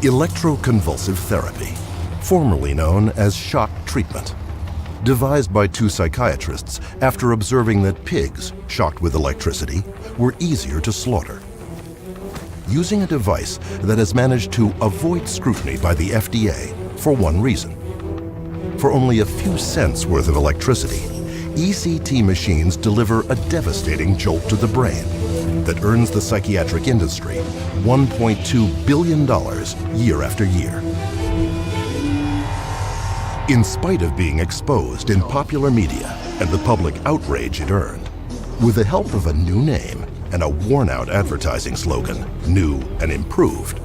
Electroconvulsive therapy, formerly known as shock treatment, devised by two psychiatrists after observing that pigs shocked with electricity were easier to slaughter. Using a device that has managed to avoid scrutiny by the FDA for one reason. For only a few cents worth of electricity, ECT machines deliver a devastating jolt to the brain that earns the psychiatric industry $1.2 billion year after year. In spite of being exposed in popular media and the public outrage it earned, with the help of a new name and a worn-out advertising slogan, new and improved,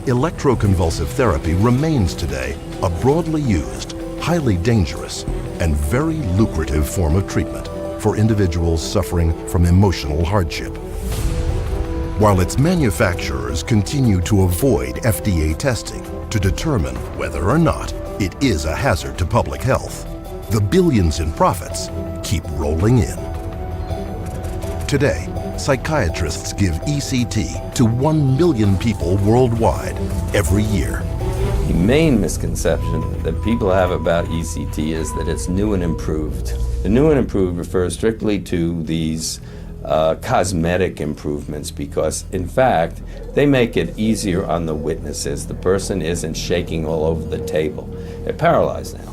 electroconvulsive therapy remains today a broadly used, highly dangerous, and very lucrative form of treatment for individuals suffering from emotional hardship. While its manufacturers continue to avoid FDA testing to determine whether or not it is a hazard to public health, the billions in profits keep rolling in. Today, psychiatrists give ECT to 1 million people worldwide every year. The main misconception that people have about ECT is that it's new and improved. The new and improved refers strictly to these cosmetic improvements because, in fact, they make it easier on the witnesses. The person isn't shaking all over the table. They're paralyzed now.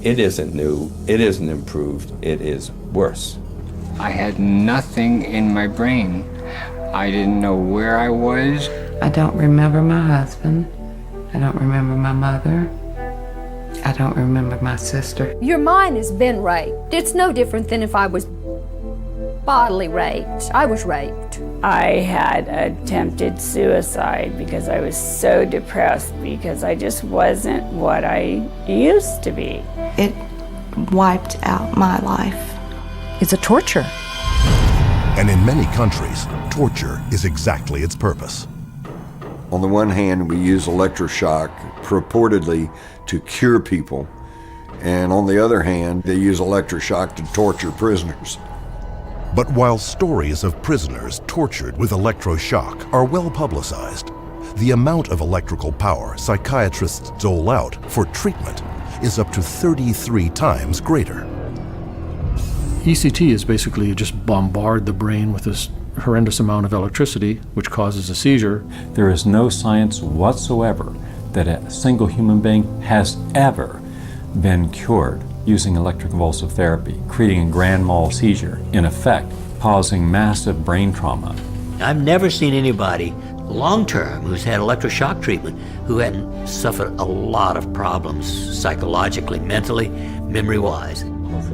It isn't new, it isn't improved, it is worse. I had nothing in my brain. I didn't know where I was. I don't remember my husband. I don't remember my mother. I don't remember my sister. Your mind has been raped. It's no different than if I was bodily raped. I was raped. I had attempted suicide because I was so depressed because I just wasn't what I used to be. It wiped out my life. It's a torture. And in many countries, torture is exactly its purpose. On the one hand, we use electroshock purportedly to cure people, and on the other hand, they use electroshock to torture prisoners. But while stories of prisoners tortured with electroshock are well publicized, the amount of electrical power psychiatrists dole out for treatment is up to 33 times greater. ECT is basically you just bombard the brain with this horrendous amount of electricity, which causes a seizure. There is no science whatsoever that a single human being has ever been cured using electroconvulsive therapy, creating a grand mal seizure, in effect causing massive brain trauma. I've never seen anybody long-term who's had electroshock treatment who hadn't suffered a lot of problems psychologically, mentally, memory-wise.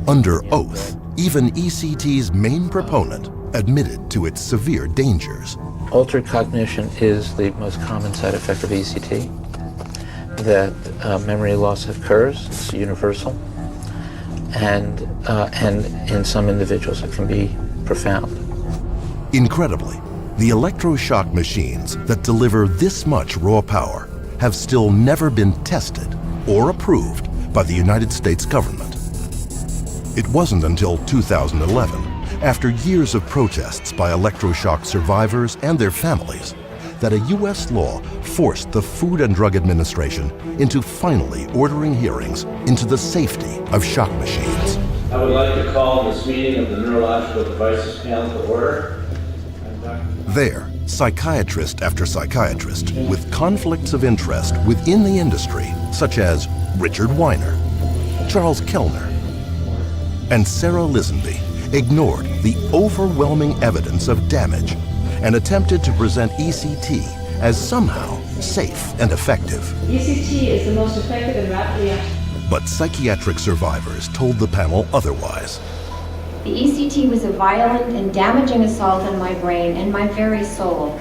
Under oath, even ECT's main proponent admitted to its severe dangers. Altered cognition is the most common side effect of ECT. That memory loss occurs, it's universal, and in some individuals it can be profound. Incredibly, the electroshock machines that deliver this much raw power have still never been tested or approved by the United States government. It wasn't until 2011, after years of protests by electroshock survivors and their families, that a U.S. law forced the Food and Drug Administration into finally ordering hearings into the safety of shock machines. I would like to call this meeting of the Neurological Devices Panel to order. There, psychiatrist after psychiatrist with conflicts of interest within the industry, such as Richard Weiner, Charles Kellner, and Sarah Lisenby, ignored the overwhelming evidence of damage and attempted to present ECT as somehow safe and effective. ECT is the most effective and rapidly active. But psychiatric survivors told the panel otherwise. The ECT was a violent and damaging assault on my brain and my very soul.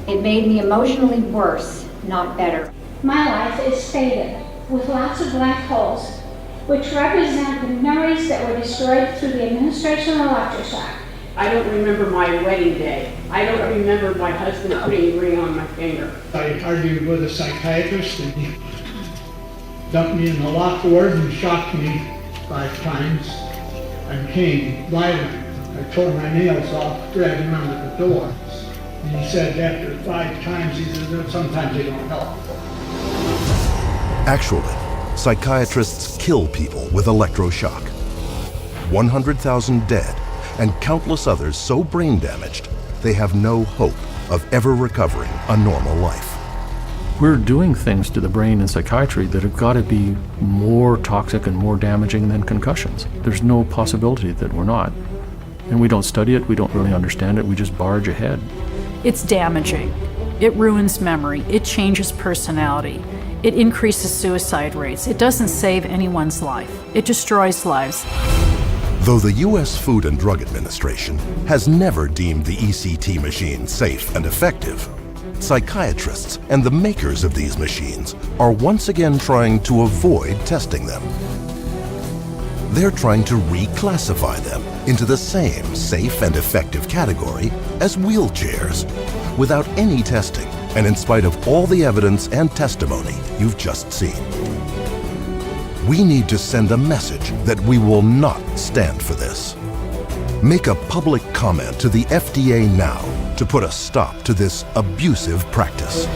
It made me emotionally worse, not better. My life is faded with lots of blank holes, which represent the memories that were destroyed through the administration of electroshock. I don't remember my wedding day. I don't remember my husband putting a ring on my finger. I argued with a psychiatrist and he dumped me in the locked ward and shocked me 5 times. I became violent. I tore my nails off, dragging them to the door. And he said after 5 times, he said, sometimes they don't help. Actually, psychiatrists kill people with electroshock. 100,000 dead and countless others so brain damaged they have no hope of ever recovering a normal life. We're doing things to the brain in psychiatry that have got to be more toxic and more damaging than concussions. There's no possibility that we're not. And we don't study it, we don't really understand it, we just barge ahead. It's damaging. It ruins memory. It changes personality. It increases suicide rates. It doesn't save anyone's life. It destroys lives. Though the U.S. Food and Drug Administration has never deemed the ECT machine safe and effective, psychiatrists and the makers of these machines are once again trying to avoid testing them. They're trying to reclassify them into the same safe and effective category as wheelchairs, without any testing and in spite of all the evidence and testimony you've just seen. We need to send a message that we will not stand for this. Make a public comment to the FDA now to put a stop to this abusive practice.